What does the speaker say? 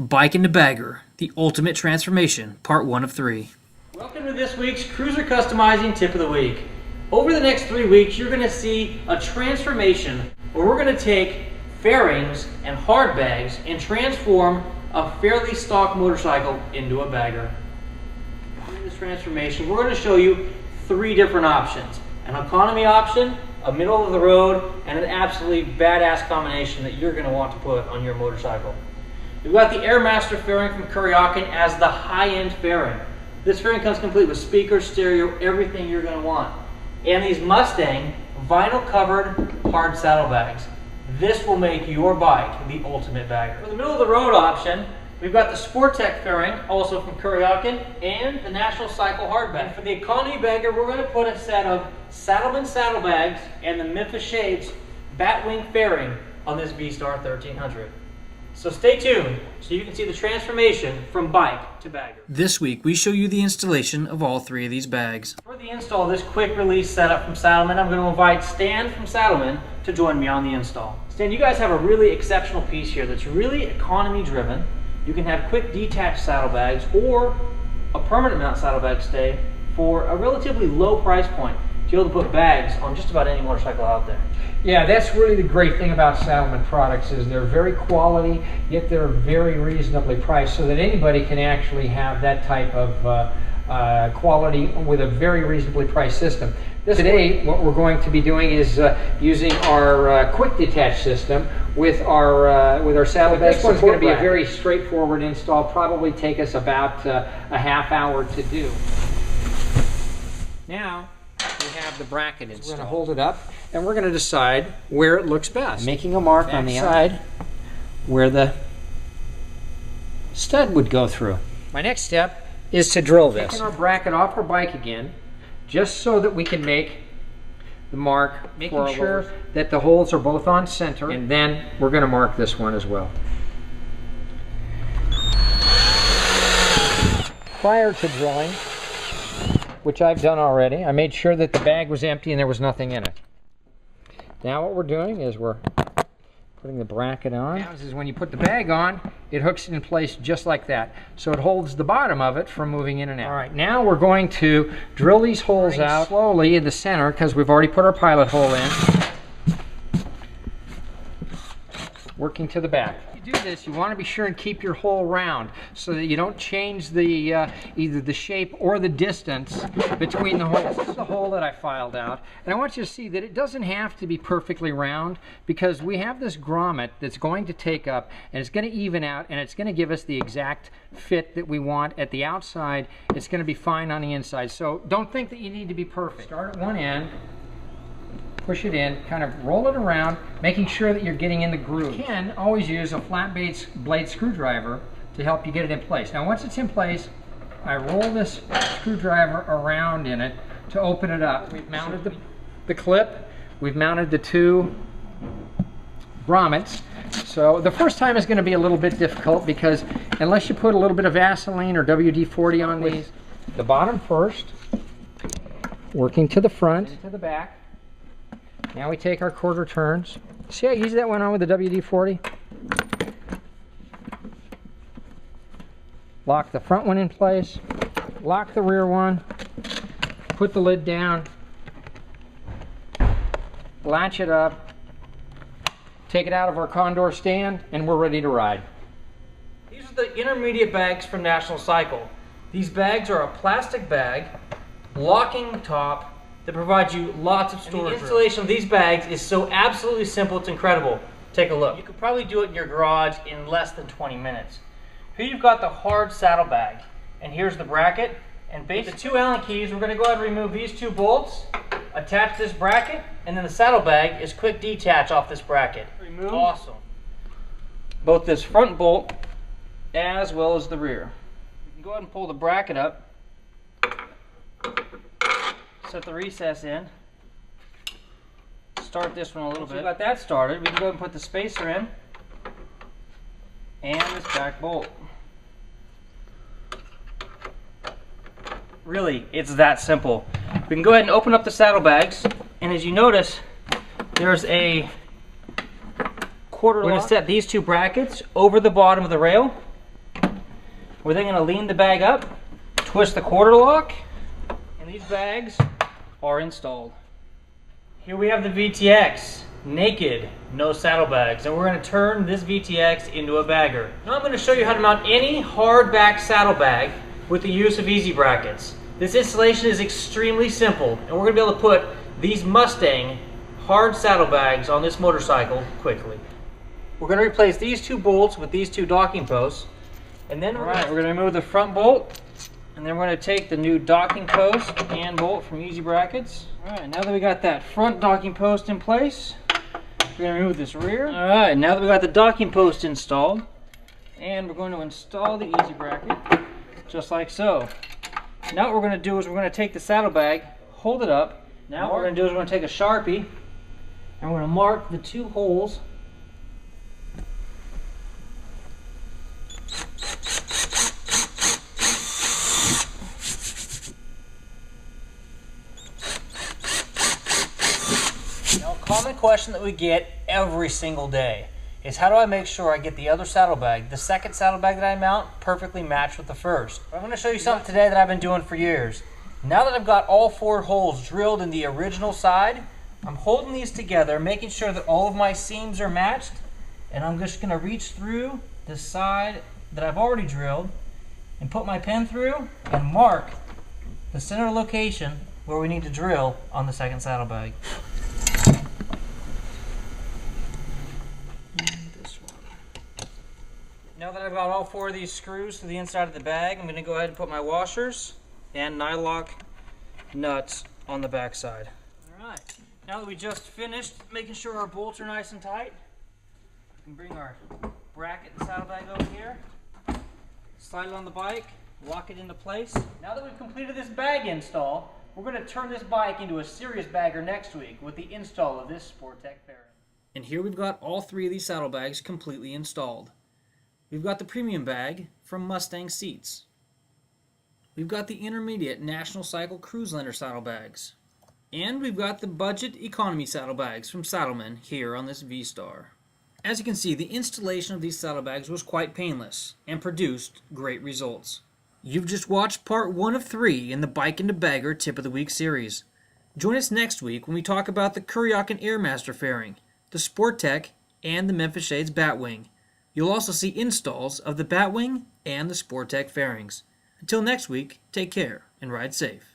Biking to Bagger, the ultimate transformation, part 1 of 3. Welcome to this week's Cruiser Customizing Tip of the Week. Over the next 3 weeks, you're going to see a transformation where we're going to take fairings and hard bags and transform a fairly stock motorcycle into a bagger. In this transformation, we're going to show you 3 different options. An economy option, a middle of the road, and an absolutely badass combination that you're going to want to put on your motorcycle. We've got the Airmaster fairing from Kuryakin as the high-end fairing. This fairing comes complete with speakers, stereo, everything you're going to want. And these Mustang vinyl-covered hard saddlebags. This will make your bike the ultimate bagger. For the middle of the road option, we've got the Sportec fairing, also from Kuryakin, and the National Cycle hardbag. And for the economy bagger, we're going to put a set of Saddleman saddlebags and the Memphis Shades Batwing fairing on this V-Star 1300. So stay tuned so you can see the transformation from bike to bagger. This week, we show you the installation of all 3 of these bags. For the install of this quick release setup from Saddleman, I'm going to invite Stan from Saddleman to join me on the install. Stan, you guys have a really exceptional piece here that's really economy driven. You can have quick detached saddlebags or a permanent mount saddlebag stay for a relatively low price point to be able to put bags on just about any motorcycle out there. Yeah, that's really the great thing about Saddleman products is they're very quality, yet they're very reasonably priced so that anybody can actually have that type of quality with a very reasonably priced system. Today, what we're going to be doing is using our quick detach system with our saddlebags. This one's going to be a very straightforward install, probably take us about a half hour to do. Now, we have the bracket installed. We're going to hold it up and we're going to decide where it looks best. Making a mark on the outside where the stud would go through. My next step is to drill this. Taking our bracket off our bike again, just so that we can make the mark, making sure that the holes are both on center, and then we're going to mark this one as well. Prior to drilling, which I've done already, I made sure that the bag was empty and there was nothing in it. Now what we're doing is we're putting the bracket on. Now, this is when you put the bag on, it hooks in place just like that. So it holds the bottom of it from moving in and out. All right, now we're going to drill these holes out slowly in the center because we've already put our pilot hole in. Working to the back. You do this, you want to be sure and keep your hole round so that you don't change the either the shape or the distance between the holes. This is the hole that I filed out, and I want you to see that it doesn't have to be perfectly round because we have this grommet that's going to take up and it's going to even out and it's going to give us the exact fit that we want at the outside. It's going to be fine on the inside, so don't think that you need to be perfect. Start at one end, push it in, kind of roll it around, making sure that you're getting in the groove. You can always use a flat blade screwdriver to help you get it in place. Now once it's in place, I roll this screwdriver around in it to open it up. We've mounted the clip, we've mounted the 2 grommets. So the first time is going to be a little bit difficult because unless you put a little bit of Vaseline or WD-40 on these, the bottom first, working to the front, and to the back. Now we take our quarter turns. See how easy that went on with the WD-40? Lock the front one in place, lock the rear one, put the lid down, latch it up, take it out of our Condor stand, and we're ready to ride. These are the intermediate bags from National Cycle. These bags are a plastic bag, locking top, that provides you lots of storage. The installation of these bags is so absolutely simple, it's incredible. Take a look. You could probably do it in your garage in less than 20 minutes. Here you've got the hard saddlebag, and here's the bracket, and basically the 2 Allen keys. We're going to go ahead and remove these 2 bolts, attach this bracket, and then the saddlebag is quick detach off this bracket. Remove. Awesome. Both this front bolt as well as the rear. You can go ahead and pull the bracket up. Set the recess in. Start this one a little bit. We got that started. We can go ahead and put the spacer in and this back bolt. Really, it's that simple. We can go ahead and open up the saddlebags, and as you notice, there's a quarter lock. We're going to set these 2 brackets over the bottom of the rail, We're then going to lean the bag up, twist the quarter lock, and these bags are installed. Here we have the VTX, naked, no saddlebags, and we're going to turn this VTX into a bagger. Now I'm going to show you how to mount any hardback saddlebag with the use of easy brackets. This installation is extremely simple, and we're going to be able to put these Mustang hard saddlebags on this motorcycle quickly. We're going to replace these two bolts with these two docking posts, and then we're going to remove the front bolt, and then we're going to take the new docking post and bolt from Easy Brackets. Alright, now that we got that front docking post in place, we're going to remove this rear. Alright, now that we got the docking post installed, and we're going to install the Easy Bracket, just like so. Now what we're going to do is we're going to take the saddlebag, hold it up. Now what we're going to do is we're going to take a Sharpie, and we're going to mark the two holes. Now, a common question that we get every single day is how do I make sure I get the other saddlebag, the second saddlebag that I mount, perfectly matched with the first. I'm going to show you something today that I've been doing for years. Now that I've got all 4 holes drilled in the original side, I'm holding these together, making sure that all of my seams are matched, and I'm just going to reach through the side that I've already drilled and put my pen through and mark the center location where we need to drill on the second saddlebag. Now that I've got all 4 of these screws to the inside of the bag, I'm going to go ahead and put my washers and nylock nuts on the back side. Alright, now that we just finished making sure our bolts are nice and tight, we can bring our bracket and saddlebag over here, slide it on the bike, lock it into place. Now that we've completed this bag install, we're going to turn this bike into a serious bagger next week with the install of this Sportec fairing. And here we've got all 3 of these saddlebags completely installed. We've got the premium bag from Mustang Seats. We've got the intermediate National Cycle Cruise Liner saddlebags. And we've got the budget economy saddlebags from Saddlemen here on this V-Star. As you can see, the installation of these saddlebags was quite painless and produced great results. You've just watched part 1 of 3 in the Bike into Bagger Tip of the Week series. Join us next week when we talk about the Kuryakin Airmaster fairing, the Sportec, and the Memphis Shades Batwing. You'll also see installs of the Batwing and the Sportec fairings. Until next week, take care and ride safe.